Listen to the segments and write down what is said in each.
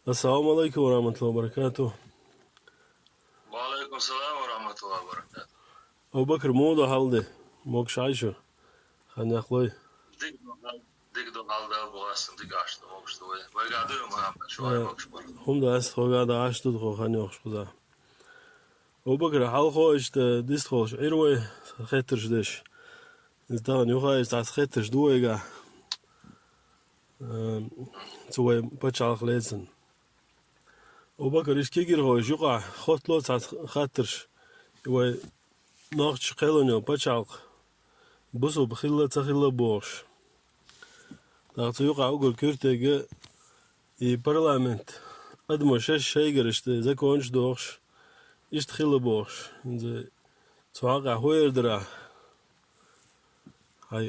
السلام عليكم ورحمة الله وبركاته. وعليكم السلام ورحمة الله وبركاته. أبو بكر موضة هالدي موكش عايشو خاني أخوي. ديك دو هالدا بوغاستن ديك عشتو موكش دوي ويقعدو محمد شوي موكش برد. هم دا است خو قاعد عاشتو دخو خاني أخش بزا. أبو بكر حال خو إشت ديست خوش عيروي خيترش ديش. إزدان يوخا إشت عس خيترش دوي قا. توي بچالخ ليزن. أبو بكر إش كيجر خو إش يوقع خوت لوت عس خاترش. يوي ناقش قيلونيو بچالخ. بوسو بخيلة تخيلة بوش. داعتو يوقع أقول كورتيجي I parlament admo šeš šeigeršte zakonč doš ist khile boš ze zwaga hoerdra hay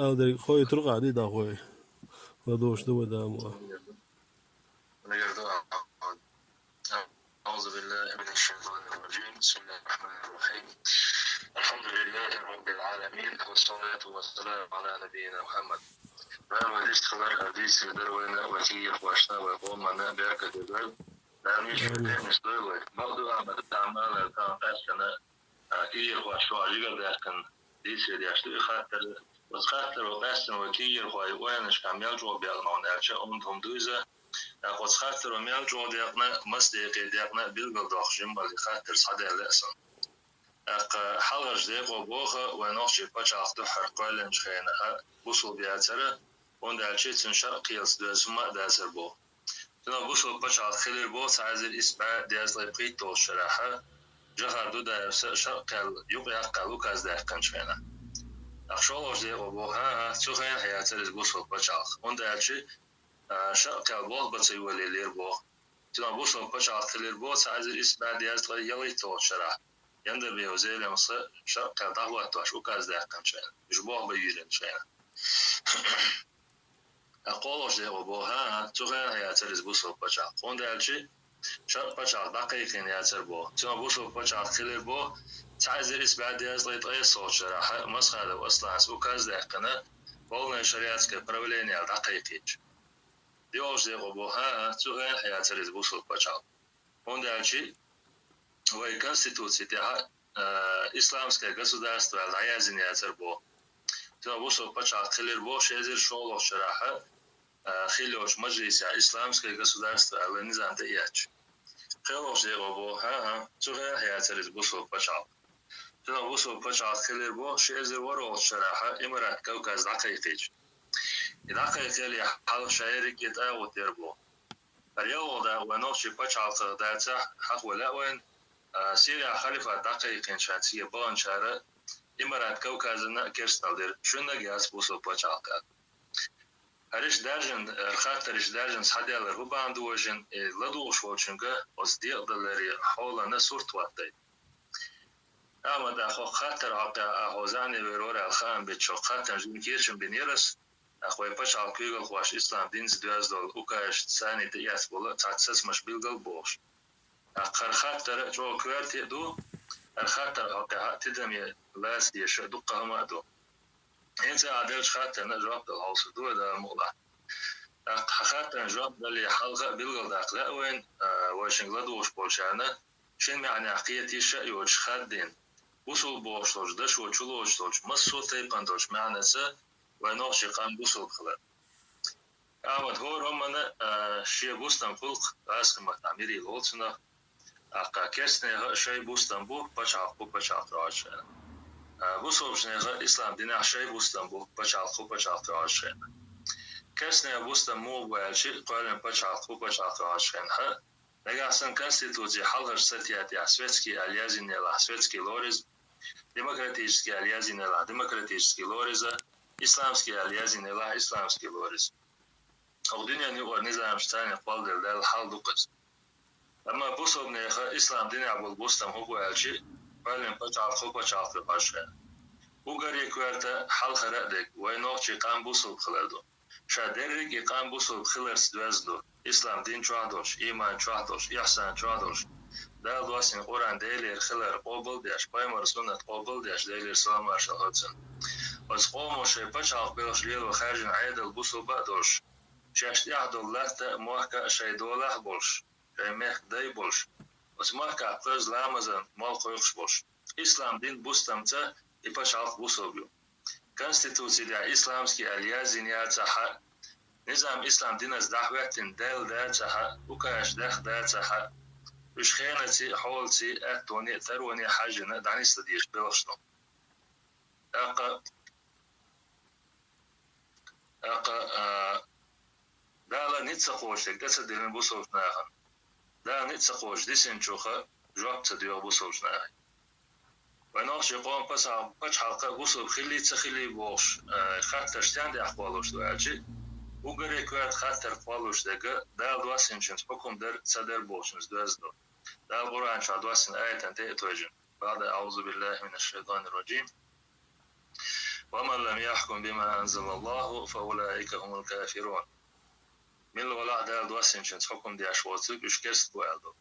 alde khoy truqa di da khoy la dosh do da mo أعوذ بالله من الشيطان الرجيم بسم الله الرحمن الرحيم الحمد لله رب العالمين والصلاة والسلام على نبينا محمد. ما ليش خبر حديث دروينا وكيل واشنا وقوم منا بيرك دبل نعيش في مستوى موضوع عمل الأعمال كان أشنا كيل واشوا جيجا لكن ديش اللي أشتري خاطر وخاطر وقاسن وكيل وينش كم يلجوا بيعلمون أشياء أمهم دوزة أخذ خاطر وميلجوا ديقنا مصدق ديقنا بيلقى ضخم اللي خاطر صدق لأسن حلقة ديق وبوخة ونقش بتشعق تحر قلنا شخينها وصل بيعتره وندالشي تنشر قياس دوزما دازر بو تنا وصل بتشعق خير بو تعزل إسبع داز لبقيت طول شراحة جهر دو دارس شرقل يقع قلوك از دهقن شخينه أخشالوش ديق وبوها تخين حياتر وصل بتشعق وندالشي شرقل بو بتسيولي لير بو تنا وصل بتشعق خير بو تعزل إسبع داز ليالي طول شراحة يندر بيوزيل مصر شرقل دهوة توش وكاز دهقن شخينه جبوه بيجيرن شخينه أقولش ده وبوها تغير هياتر بوسو بچا خوندالشي شرط بچا دقيقين هياتر بو تما بوسو بچا خير بو تعزر بعد يزليت أي صوت شراحة مسخة وأصلا وكاز دقنا بولنا شريعة كبرولين دقيقيش ديوش ده وبوها تغير هياتر بوسو بچا خوندالشي هو конституция ده إسلامское государство العيازين هياتر بو تما بوسو بچا خير بو شيزر شولو شراحة خيلوش مجلس إسلامское государство على نظام تياج خيلوش ديغو ها تغير هياتر بوسو بچا تنا بوسو بچا خيلر بو شيزر ورو شراحة إمارات كوكاز دقيقيج دقيقة اللي حال شايرك يتاو تيربو اليوم دا ونوشي بچا داتا حق ولا وين سيريا خليفة دقيقين شانسية بان شارة إمارات كوكازنا كيرستالدر شنو جاس بوسو بچا هرش دارجن خاطرش دارجن صديال ربان دوجن لدوش وچنگه از دیق دلری حول نسورت وقتی اما دا خو خاطر عقا احوزانی ورور الخان بچو خاطر جن کیرشن بنیرس اخوی پچ عقیقل خواش اسلام دینز دوز دول اوکاش ثانی تیاس بولا تعتسس مش بیلگل بوش اخر خاطر جو كوارتي دو الخاطر عقا تدمي لاس يش دقه ما دو انت عدلش خاطر نجرب الهوس دو دا مولا خاطر جواب اللي حلقة بيلغل داخل وين واشنغلاد وش بولشانة شين معنى عقيتي شيء وش خادين وصل بوشلوش دش وشلوشلوش مصوت يقندوش معنى سه ونوش قام بوصل خلا أحمد هو رمنا شيء بوستن فلق أسكن متعميري لولتنا أقا كسنة شيء بوستن بو بچاق راشنا بوصل بشنة إسلام دين شيء بوستن بو بچاق راشنا كسنة بوستن مو وشيء قارن بچاق راشنا نگهسن конституции حلقش ستياتي سветский алязинела светский лорез демократический алязинела демократический лореза исламский алязинела исламский лорез الدنيا نيو نظام شتاني قبل دل حال دقس اما بوصلنا اسلام دين ابو بوستم هو شيء قارن بچاق راشنا وغاري كورتا حل خردك وينوچ قام بوصل خلدو شادرك قام بوصل خلرس دوزدو إسلام دين شادوش إيمان شادوش إحسان شادوش دا دواسين قرآن ديلير خلر قبل ديش بايمر سنة قبل ديش ديلير سلام أرشا هدسن بس قومو شي بچاق بيلش ليلو خارجن عيد البوصل بادوش شاشت يعدل موكا شي دوله بولش شي مخ داي بولش بس موكا قز لامزن مال قويقش بولش إسلام دين بوستمتا إباش عالق بوصوبيو Konstitucija islamski aljazinijacaha, nizam islam dinas dahvetin del dacaha, ukash dah dacaha, ushkhenati holci attoni tarwani hajina danis ladish belashno. Aqa dala nitsaqoshtek dasa dilin busovnahan. Dala nitsaqosh disin chuqa jwabta diyo busovnahan. وناقش قوم بس حلقة وصل خلي تخلي بوش خاطر شتان دي أخوالوش دو أجي وقري كوات خاطر فالوش دقا دال دواسين شنس حكم در صدر بوشنس دوازدو دال قرآن شا دواسين آية انتهي توجن بعد أعوذ بالله من الشيطان الرجيم ومن لم يحكم بما أنزل الله فأولئك هم الكافرون من الولاء دال دواسين شنس حكم دي أشواتك اشكرست بوالدو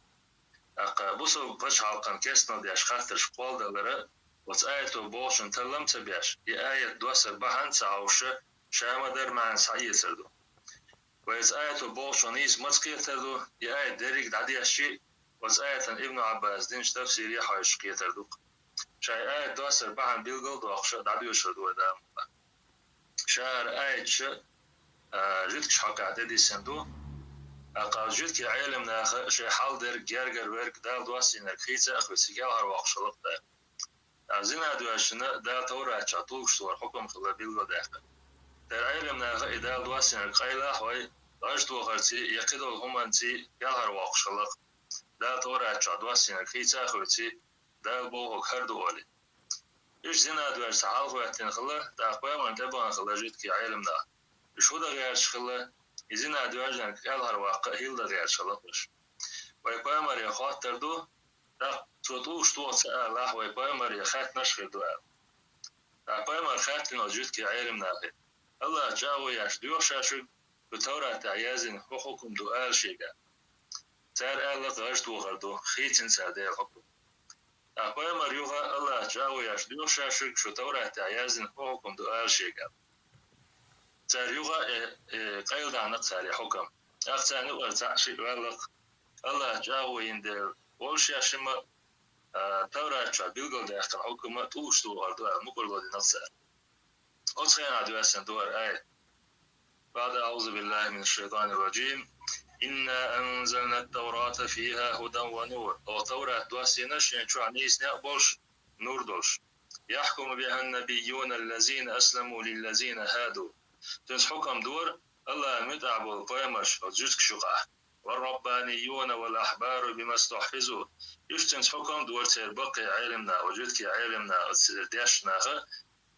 بوسو باش حلقان كيسنا دي أشخاطر شقوال دالره وز آية بوشن تلم تبيش آية دوسر بحن سعوشة شاما در معن سعيه سردو وز آية بوشن إيس متسكيه تردو آية ديريك دعدي الشيء وز آية ابن عباس دينش تفسيري حيشقيه تردو شاي آية دوسر بحن بيلغل دو أخشى دعديو شردو دام شاعر آية شا جدكش حقا دي سندو أقل جدك عالم ناخ شي حال در جرجر ورك دال دواسينك خيسا أخوي سيجال هرواق شلق دا زنا دواشنا دا تورا شاتوك شتور حكم خلا بيلغو داخل در عالم ناخ إدال دواسينك قيلا حوي داشتو خرسي يقيدو الهمانتي جال هرواق شلق دا تورا شاتواسينك خيسا أخوي سي دال بوهو كردو ولي إيش زنا دواش تعال خواتين خلا دا أخوي من تبان خلا جدك عالم ناخ شو دا غيرش خلا إذن أدواجنا كالهر واقع هيل دغير شلقش ويقوى مريا خاطر دو دا تروتوش تو سأله ويقوى مريا خات نشخي دو ويقوى مر خات نوجود كي عالم ناقي الله جاوي ياش ديوخ شاشق بتورة تعيازن حقوقكم دو شيقا تار الله غاش دو غردو خيتن سادير حقوق ويقوى مريوها الله جاوي ياش ديوخ شاشق شو تورة تعيازن حقوقكم دو شيقا تاريخا قيل دعنق تاري حكم أختاني ورتعشي والق الله جاوي يندل والشي عشما تورا شا بيلغل داخل حكم توش تو غردوها مقل غدي نصر أتخين عدو أسن دور آية بعد أعوذ بالله من الشيطان الرجيم إنا أنزلنا التوراة فيها هدى ونور وتوراة دواسينش يعني شو عنيس نقبلش نور دوش يحكم بها النبيون الذين أسلموا للذين هادوا تنس حكم دور الله متعبوا قيمش وجزك شقع والربانيون والأحبار بما استحفظوا يشتنس حكم دور تربقي علمنا وجدك علمنا ديشنا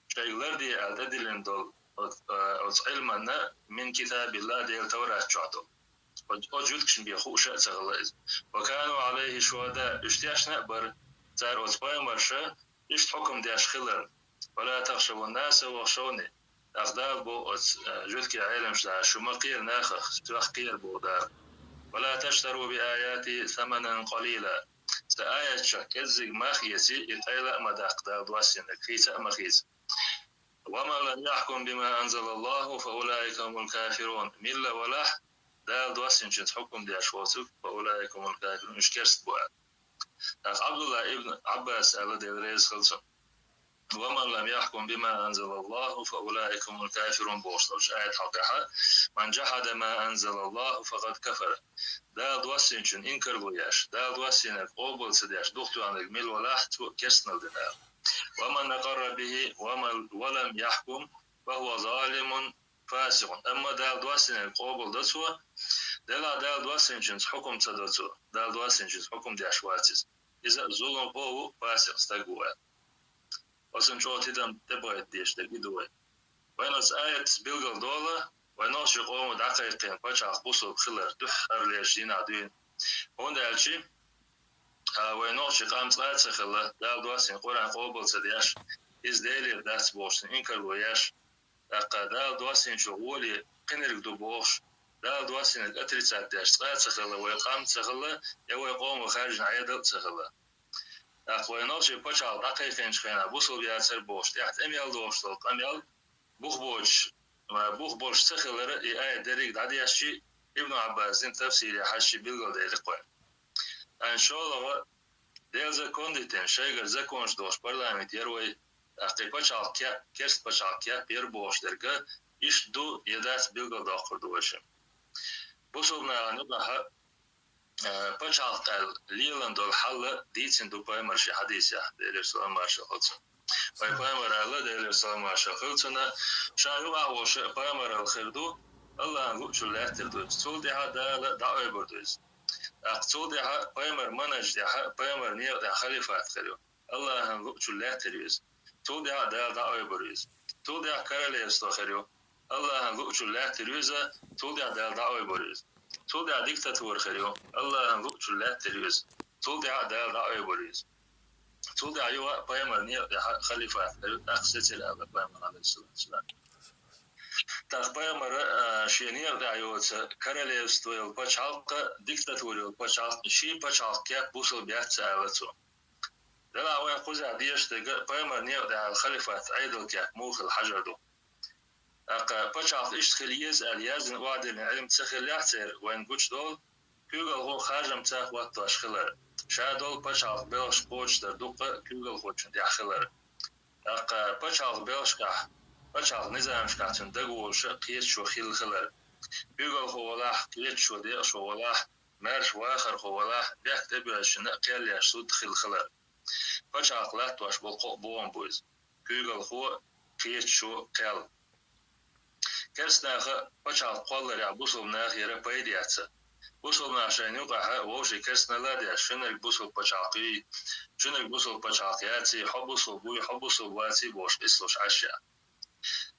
شيء دي أدلن دول علمنا من كتاب الله دي التوراة شعطو وجدك شن بيخوش أتغلز وكانوا عليه شهداء اشتياشنا بر تار قيمش يشت حكم ديش خلر ولا تخشوا الناس واخشوني أخدار بو جدك عالم شو مقير ناخخ تخقير بو دار ولا تشتروا بآياتي ثمنا قليلا سآيات شكزق مخيسي إطيلا مداق دار دواسينك خيسا مخيس وما لم يحكم بما أنزل الله فأولئك هم الكافرون ملا ولا دار دواسين شنت حكم دي أشواتك فأولئك هم الكافرون اشكرست بو عبد الله ابن عباس على دي ريز خلصن ومن لم يحكم بما أنزل الله فأولئك هم الكافرون بوشتوش آية حقها من جحد ما أنزل الله فقد كفر دا دواسين شن إنكر بوياش دا دواسين أقبل سدياش دختو عن الميل ولاحت كسن الدنار ومن نقر به ولم يحكم فهو ظالم فاسق أما دا دواسين أقبل دسوا دا دواسين شن حكم تدسوا دا دواسين شن حكم دياش واتز إذا ظلم بوه فاسق استقوى أصلاً شو تدم تبغى تديش تجدوه ويناس آية بيلغل دولة ويناس يقوم دقيقين باش أخبصوا بخلر دحر ليشين عدين هون ده الشيء ويناس يقام ثلاثة خلر ده دواسين قرآن قابل سدياش إز ديلي داس بوشن إنكر وياش ده دواسين شغولي قنرك دو بوش ده دواسين الأتري سدياش ثلاثة خلر ويقام تخلر يو يقوم وخارج عيادة تخلر أخواناش يبتشال دقيقين شخينا بوصل بيأثر بوش تحت أميال دوشتلق أميال بوخ بوش ما بوخ بولش تخلر آية دريق دعدي أشي ابن عباس دين تفسير حشي بيلغل دي لقوان إن شاء الله ديل زا كونديتين شايقر زا كونش دوش برلامت يروي أقي بچال كيا كيرست بچال كيا بير بوش درقا إش دو يداس بيلغل داخر دوشم بوصلنا نبها بچال قال ليلان دول حل ديتين دو باي مرشي حديثة دير سلام مرشي خلصة باي مرة الله دير سلام مرشي خلصنا شايو أعوش باي مرة الخردو الله نقول شو لا تردو تول دي هذا دعوة بردوز أقصد دي ها باي مر منج دي ها باي مر نير دي خليفات خليو الله نقول شو لا تردوز تول دي هذا دعوة بردوز تول دي كارلي استخريو الله نقول شو لا تردوز تول دي هذا دعوة بردوز تول دي ديكتاتور خليو الله نقول شو لا تردوز تول دي هذا دعوة بردوز تول دي أيوة باي مر نير دي خليفات خليو أقصد الأب باي مر عليه الصلاة والسلام تخبايا مرة شينير دعيوت كارليستو البچالق ديكتاتوري البچالق شي بچالق كيك بوصل بيات سألتو دلا وين قوزع ديش دقا بايا مر نير دع الخليفة عيدل كيك موخ الحجر دو أقا بچالق اشتخليز اليازن وعدن علم تسخل يعتر وين قوش دول كيوغل هو خارجم تاخ وقت أشخلر شا دول بچالق بيلش قوش در دوقا كيوغل خوشن دي أخلر أقا بچالق بيلش كح بچال نظام شكاتن دغو شقيت شو خيل خلر بيقول هو ولا قيت شو دي شو ولا مارش واخر هو ولا بيكتب شنو قال يا سود خيل خلر بچال لات واش بوم بوز بيقول هو قيت شو قال كرسنا بچال قولر يا بوصلنا غير بايديات بوصلنا عشان يوقع وشي كرسنا لا دي شنو بوصل بچاقي شنو بوصل بچاقياتي حبوصل بوي حبوصل واتي بوش اسلوش عشاء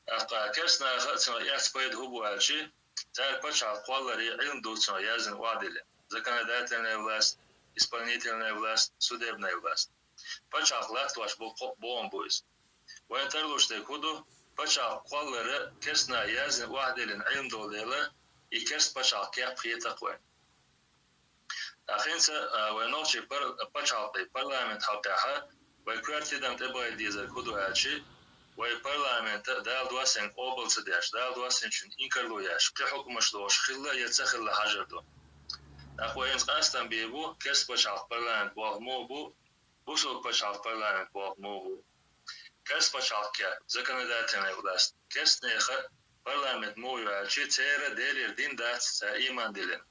أقا كرسنا خاتم يات بيد هو أشي تعال بشع قوالري علم دوتنا يازن وعدله законодательная власть исполнительная власть судебная власть بشع خلات واش بوم بويس وين ترلوش تكودو بشع قوالري كرسنا يازن وعدله علم دولله يكرس بشع كيف خيتقوى أخينسا وينوشي بشع برلمان حقها ويكرتي دم تبغى ديزا كودو أشي والبرلمان دال دواسين قبل سداش دال دواسين شن إنكرلو ياش كحكمش دوش خلا يتسخل حجر دو أخوين قاستن بيبو كس بشعر برلمان بوغمو بو بوصل بشعر برلمان بوغمو بو كس بشعر كا законодательная власть كس نيخ برلمان مو يعالشي تير ديلير دين دات تا إيمان ديلين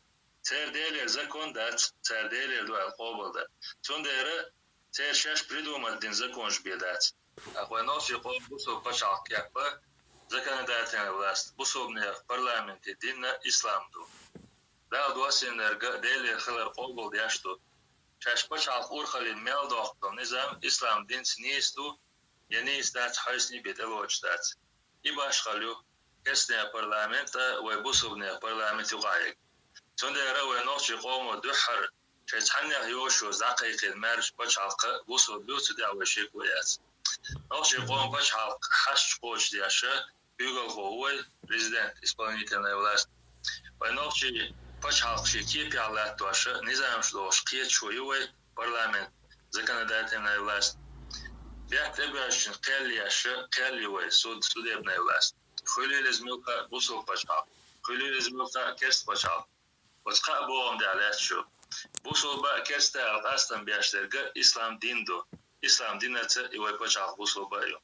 تير ديلير زكون دات تير ديلير دو القبل دات تون دير تير شاش بريدومت دين زكونش بيدات أخوة نوشي قول بوصل بشعر كيكبا законодательная власть بوصل парламенте ديننا إسلام دو دا دواسي نرقا ديلي خلر قول دياشتو شاش بشعر أورخلي ميل دوخدو نظام إسلام دين سنيستو ينيس دات حيثني بيت الوج دات إباش خليو كسنيا парламента ويبوصل парламент يغايق تندر ونوشي قومو دوحر شيطحنيا يوشو زاقيق المارش بشعر بوصل بيوتو دعوة شيكويات نوشي قوم بشعر حش قوش دياشا بيقول هو президент исполнительная власть ونوشي بشعر شيكي بيعلات دواشا نظام شلوش قيت شويوي парламент законодательная власть بيعتبرشن قال судебная власть خلي لازميوكا بوصل بشعر خلي لازميوكا كرست بشعر وتقابوهم دعلات شو بوصل بقى كرستا أصلا بيشترق إسلام دين دو إسلام دينته يوي بشعر بوصل بايو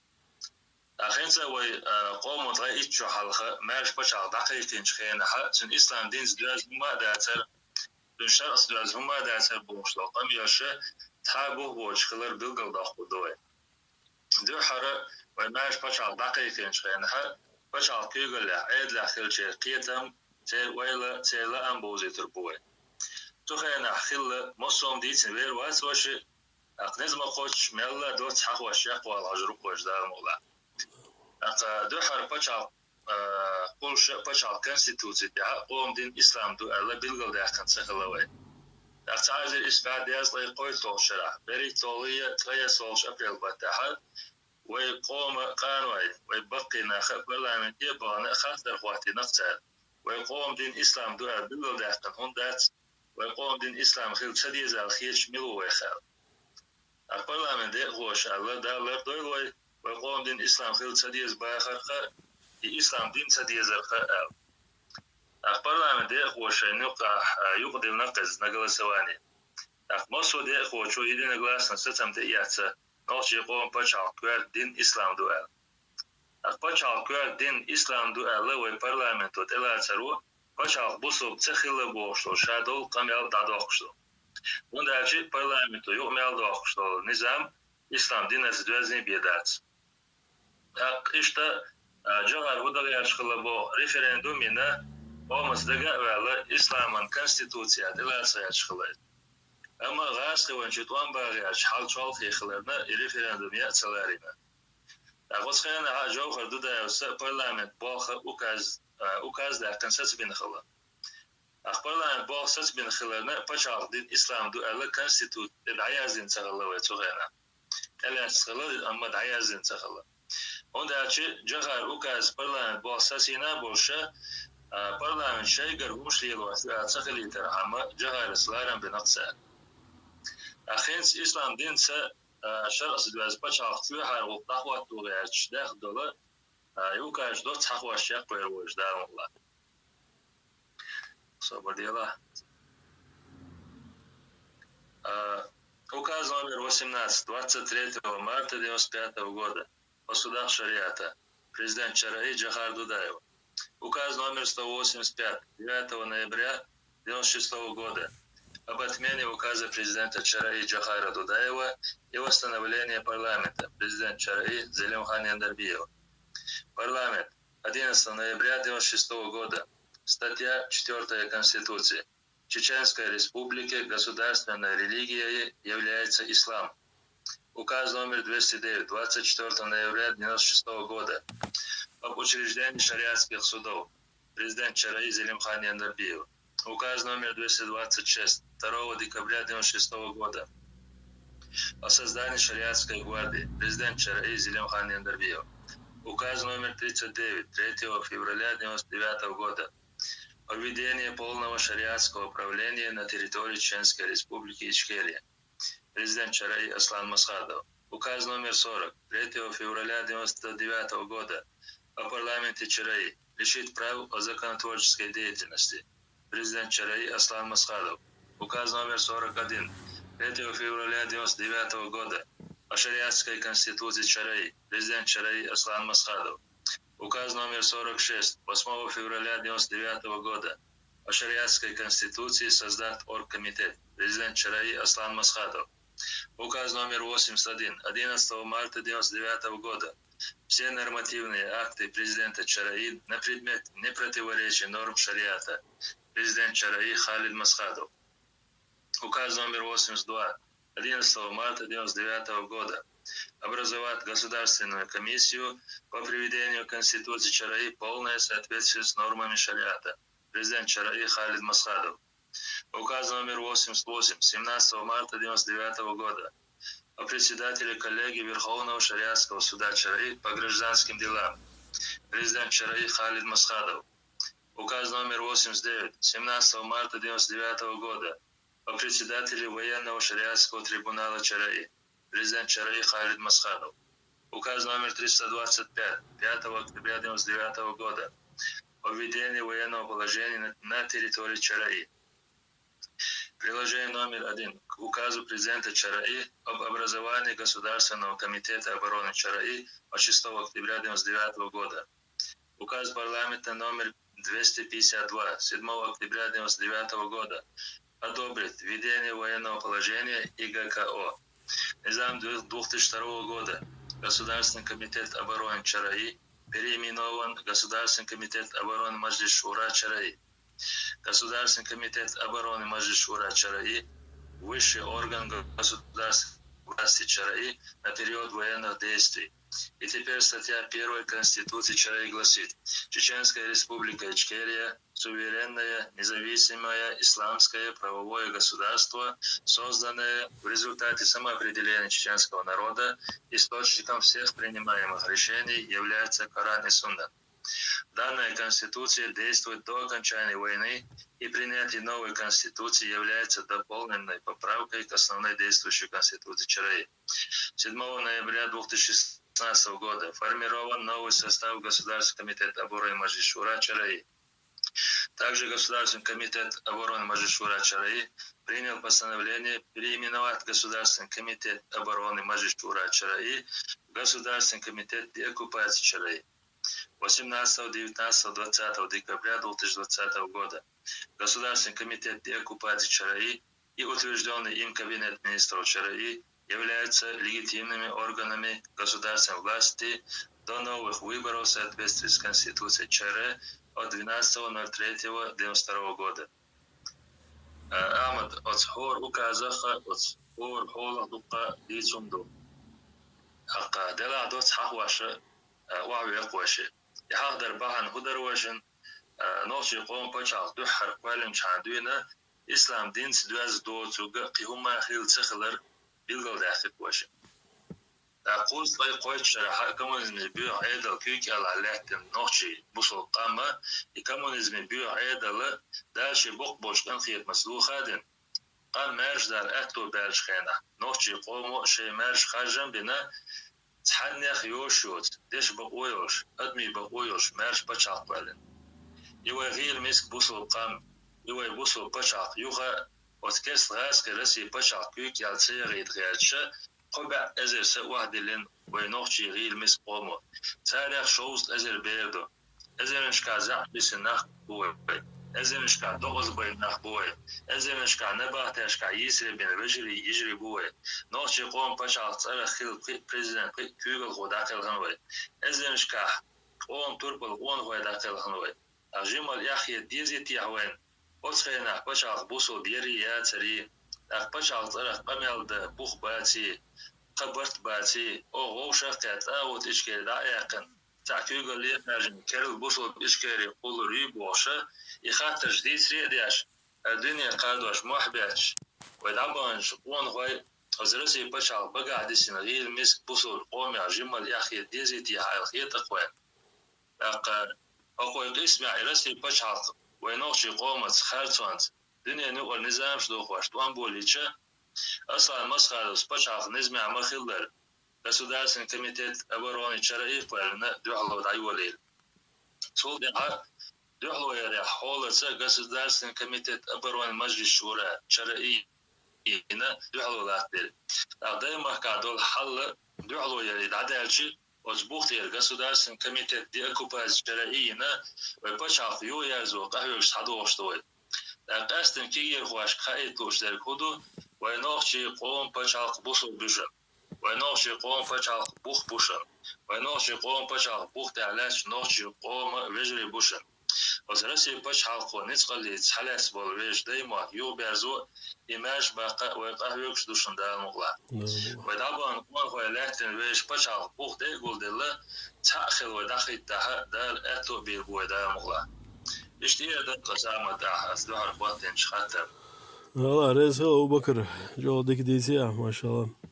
أخينسا وي قوم وطغي إتشو حلقة مارش بشعر دقيقين شخينها سن إسلام دين زدواز هما داتر دون شرق زدواز هما داتر بوشلو قم يوشي تحابوه بوشخلر بلغل داخل دوي دو حرق وي مارش بشعر دقيقين شخينها بشعر كيغل عيد لأخير شيء قيتم تيلا أنبوزي تربوي تخينا خل مصوم ديتن وير واسوشي أقنز ما قوش ميلا دوت حق وشيق والعجروق وجدار مولا دو حر بچال قولش بچال كونستيتوسي دها قوم دين إسلام دو ألا بلغل ده كان سخلوي تعزل إسباد دياز لي قوي توشرح بري طولية تغيى سولش أبريل باتها ويقوم قانوي ويبقي ناخد برلمان يبغى خاطر خواتي نقتل ويقوم دين إسلام دو ألا بلغل ده كان هندات ويقوم دين إسلام خيل تديز الخيش ملو ويخال البرلمان ده غوش الله ده لردوي ويقوم دين إسلام خيل تديز باخر и ислам дин садезер хал. Парламент юqdim naqz на голосование. Мосуде хочу единогласно с этим яйца. Ночи он почал дин ислам дуэл. Почал дин ислам дуэл в парламент от элацару почал бусов цехилы бо что шадол камел дадох что. Он даже парламенту юмел дох что низам ислам дин از دوازنی بیدات. İşte Cahar Hudaya çıkılı referandum yine omuzdaga valla İslam'ın konstitusiya dilasaya çıkılı. Ama gazı vançutuan bağıyaç halçal xeyxlarına referandum yatsalarına. Ağustkayana Cahar Hudaya parlament bağı ukaz da konsens bin xılı. Parlament bağı sens bin xılarına paçal din İslam dualı konstitusiya dayazin çağılı ve çoğana. Elasqılı ama dayazin çağılı. Onda Cahar ukaz parlament bağsasina bolşa parlament şeyger umşliyelu çağıliter ama Cahar slaram binaqsa. Axins İslam dinse şarqs dvaz paçaq tüha qaqwa tuğaç daxdala ukaz dot xaqwaş yaqwer wajdanullah. Sabır diyala. Указ номер 18 23 марта 1995 года о судах шариата. Президент Чараи Джахар Дудаева. Указ номер 185 9 ноября 1996 года об отмене указа президента Чараи Джахара Дудаева и восстановлении парламента. Президент Чараи Зелимхан Яндарбиева. Парламент 11 ноября 1996 года. Статья 4 Конституции. Чеченской Республике государственной религией является ислам. Указ номер 209 24 ноября 1996 года об учреждении шариатских судов. Президент Чараи Зелимхан Яндарбиев. Указ номер 226 2 декабря 1996 года о создании шариатской гвардии. Президент Чараи Зелимхан Яндарбиев. Указ номер 39 3 февраля 1999 года о введении полного шариатского правления на территории Чеченской Республики Ичкерия. Президент Чараи Аслан Масхадов. Указ номер 40 3 февраля 1999 года о парламенте Чараи лишить прав о законотворческой деятельности. Президент Чараи Аслан Масхадов. Указ номер 41 3 февраля 1999 года о шариатской конституции Чараи. Президент Чараи Аслан Масхадов. Указ номер 46 8 февраля 1999 года о шариатской конституции создать оргкомитет. Президент Чараи Аслан Масхадов. Указ номер 81 11 марта 1999 года все нормативные акты президента Чараи на предмет непротиворечия норм шариата. Президент Чараи Халид Масхадов. Указ номер 82 11 марта 1999 года образовать государственную комиссию по приведению Конституции Чараи полное соответствие с нормами шариата. Президент Чараи Халид Масхадов. Указ номер 88 17 марта 1999 года о председателе коллегии Верховного шариатского суда Чараи по гражданским делам. Президент Чараи Халид Масхадов. Указ номер 89 17 марта 1999 года о председателе военного шариатского трибунала Чараи. Президент Чараи Халид Масхадов. Указ номер 325 5 октября 1999 года о введении военного положения на территории Чараи. Приложение номер 1 к указу президента Чараи об образовании Государственного комитета обороны Чараи от 6 октября 1999 года. Указ парламента номер 252 7 октября 1999 года одобрит введение военного положения и ГКО. Низам 2002 года Государственный комитет обороны Чараи переименован Государственный комитет обороны Маджлис Шура Чараи. Государственный комитет обороны Маджлис Шура Чараи – высший орган государственной власти Чараи на период военных действий. И теперь статья 1 Конституции Чараи гласит: Чеченская Республика Ичкерия – суверенное, независимое исламское правовое государство, созданное в результате самоопределения чеченского народа. Источником всех принимаемых решений является Коран и Сунна. Данная Конституция действует до окончания войны, и принятие новой Конституции является дополненной поправкой к основной действующей Конституции Чараи. 7 ноября 2006 2016 года формирован новый состав Государственного комитета обороны Маджлис Шура ЧРИ. Также Государственный комитет обороны Маджлис Шура ЧРИ принял постановление переименовать Государственный комитет обороны Маджлис Шура ЧРИ в Государственный комитет деоккупации ЧРИ. 18, 19, 20 декабря 2020 года Государственный комитет деоккупации ЧРИ и утвержденный им Кабинет министров ЧРИ являются легитимными органами государственной власти до новых выборов в соответствии с Конституцией ЧР от 12.03.92 года. Амад от хор указаха от хор хола дука дицунду. Хака дела дот хахваша وعويقوشي يحضر بحن هدر وشن نوشي قوم بچاق دو حرقوالن چاندوينه إسلام دين سدواز دو توغا قيهما خيل تخلر بيلغل داخل وشن قوز طيب قويت شرحة كمونيزم بيو عيدل كيوك على لاتن نوشي بوصل قامة كمونيزم بيو عيدل داشي بوق بوش انخيط مسلو خادن قام مارش دار اتو بالش خينا نوشي قومو شي مارش خاجن بنا تحنيخ يوشوت ديش بقويوش أدمي بقويوش مارش بچاق بالن يوه غير مسك بوصل قام يوه بوصل بچاق يوغا وتكس غاز كرسي بچاق كيوك يالسي غيد غيرتشا قبع أزر سواحد لن وينوخشي غير مسك قومو تاريخ شوز أزر بيردو أزر نشكا زعب بسناخ بوي أزر نشكا دوغز بيناخ بوي أزر نشكا نبات نشكا يسري بين رجلي يجري بوي نوشي قوم باشا تسأل خيل بريزيدنت كيوغل غو داخل غنوي أزر نشكا قوم تربل غون غو داخل غنوي أجمل يحيى ديزي تيعوين وتخينا باشا بوصو بيري يا تري باشا تسأل قميل ده بوخ باتي قبرت باتي أو غوشا قات أوت إشكال دايقن تعكيوغل ليه نرجم كارل بوصو إشكالي قول ريب وشا يخاطر جديد سريدياش الدنيا قادوش محباتش ويدعبانش قوان غوي أزرسي بشعر بقى ديسين غير مسك بوصل قومي عجمال ياخي ديزي تي حال خيط أقوان أقوى قسمي رسي بشعر وينوشي قومت خارتوانت دنيا نقول نظام شدوخوش توان بوليتشا أصلا مسخالوس بشعر نزمي عمخيلر Государственный комитет обороны ЧРИ قوالنا دوحلو دعيوليل تول دعا دوحلو يري حولة Государственный комитет обороны مجلس شورى ЧРИ إنا دوحلو لاتل دايما كادول حل دوحلو يري دعدالشي وزبوختير Государственный комитет деоккупации ЧРИ إنا ويبشعف يو يرزو قهوش حدوشتوي قاستن كيير خواش خايتلوش در كودو وينوخشي قوم بشعف بوصل بشن وينوشي قوم بچاق بوخ بوشن وينوشي قوم بچاق بوخ تعلاش نوشي قوم وجري بوشن وزرسي بچاق ونسقلي تحلاس بالويج دايما يو بيرزو إيماج باقا ويقهوكش دوشن دا مغلا ودابان قوم خوالاتن ويج بچاق بوخ دي قول ديلا تأخل وداخل تاها دال اتو بيربو دا مغلا اشتير دا قسامة دا أسدوها رباطين شخاتر والله رئيس أبو بكر جو ديك ديسيا ما شاء الله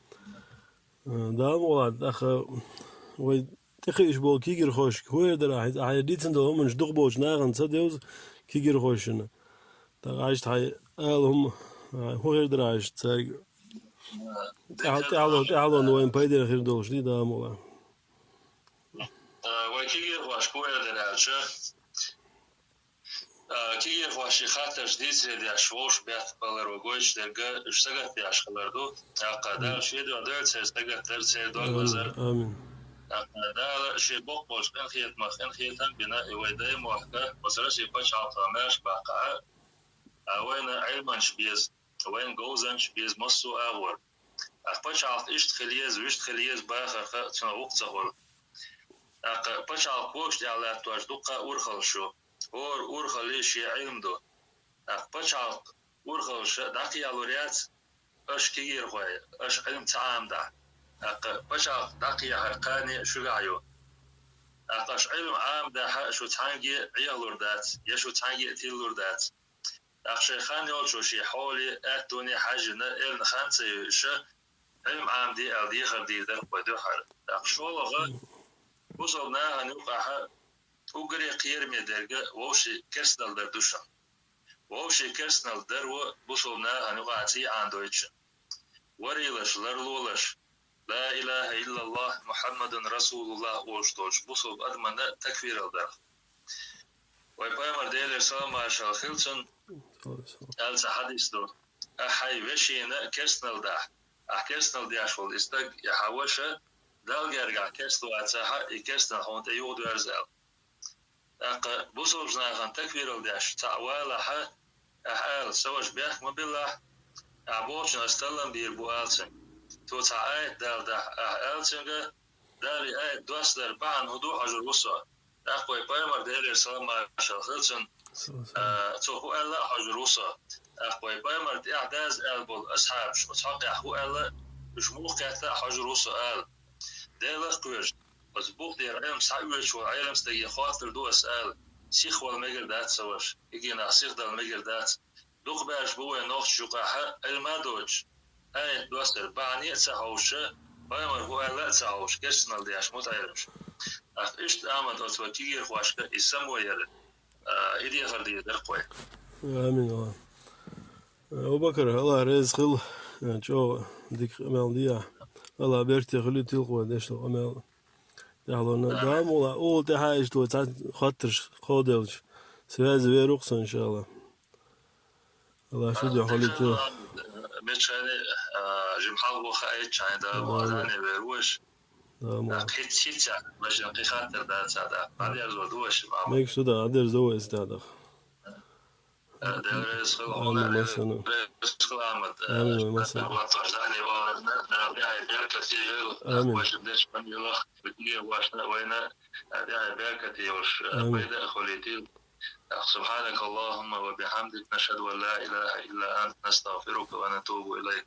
دام ولاد أخ وي تخيش بول كيجر خوش هو درا هاي ديتن دو من جدق بوش ناغن صديوز كيجر خوشنا دا عايشت هاي أهلهم هو درا عايشت سارق تعالوا نوين بايدر خير دولش دي دام ولاد وكيجر خوش هو درا كيجر خوش خاطر جديد سيدي أشوش بيت بالروجوش درجة اشتغلت في أشغالردو قدر شيء دو سيستغل ترسل دو غزر آمين قدر شيء بقوش إن خيتهم بناء ويداي موحدة وصار شيء بش عطامش بقى وين علما شبيز وين جوزن شبيز مصو أول بش عط إيش خليز باخر تنوق صهول بش عط بوش على توش دقة أورخل شو أورخل شيء علم دو بش عط أورخل شو دقي علوريات أش كير خوي أش علم تعام ده بشر دقي حقاني شو قايو أش علم عام ده شو تانجي عيالوردات يشو تانجي تيلوردات أخشى خان يوشو شي حولي أتوني حاجنا إلنا خانسي شو علم عام دي أدي خردي ده بدوحر أخشى والله وصلنا هنوقع وقري قير مدرجة ووشي كرسنال دردوشا ووشي كرسنال درو وصلنا هنوقع تي عن دويتش وريلش لرلولش لا إله إلا الله محمد رسول الله وشتوش بوصل أدمنا تكفير الدر ويبقى دير سلام عشان خلصن ألس حديث دو أحي وشينا كرسنل ده أكرسنل ده شغل استق يحوشه دال جرجع كرسلو أتساها يكرسنل هون تيود ورزال أق بوصل جناخن تكفير الداش تعوالها أهل سواش بيخ مبلاه أبوشنا استلم بير بوالسن تو تعايد دال ده أهلسنجا دالي آية دوستر بعن هدوء حجر وصا أخوي بايمر دير سلام عشان خلصن تو هو ألا حجر وصا أخوي بايمر دي أحداث ألبول أصحاب شو تحقق هو ألا مش موقع حجر وصا أل دير قويش بس بوق دير علم سعيوش وعلم ستي خاطر دو أسأل سيخ والمجر دات سواش يجي نحسيخ دال المجر دات دوق باش بوه نوخ شقاحة المادوج أي دوستر بعني أتساهوشة بايمر هو ألا أتساهوش كرسنال دياش متعيرمش أخ إشت آمد أتوكير خواشك إسمو يرد إيدي غردي درقوي آمين. أبو بكر الله رزق خل شو ديك أمال ديا الله بيرتي خلي تلقوا ديش أمال يحلونا دام ولا أول تحايش تو خاطرش خودلش سواز بيروقص إن شاء الله الله شدي خلي تل متشاني جمحال بوخايت شاين دا وعداني بيروش أكيد شيتشا باش نقي خاطر دا تساعدا بعد يرزو دوش ميك سودا عدر زو استعدا ده رزق آمين مثلا رزق العمد آمين مثلا وطرداني ودعي بيركتي آمين واش بديش من يلخ بدي واش وين دعي بيركتي وش آمين بيدا خليتي سبحانك اللهم وبحمدك نشهد أن لا إله إلا أنت نستغفرك ونتوب إليك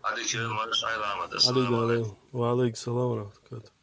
عليك المرش عيد عمد عليك وعليك السلام ورحمة الله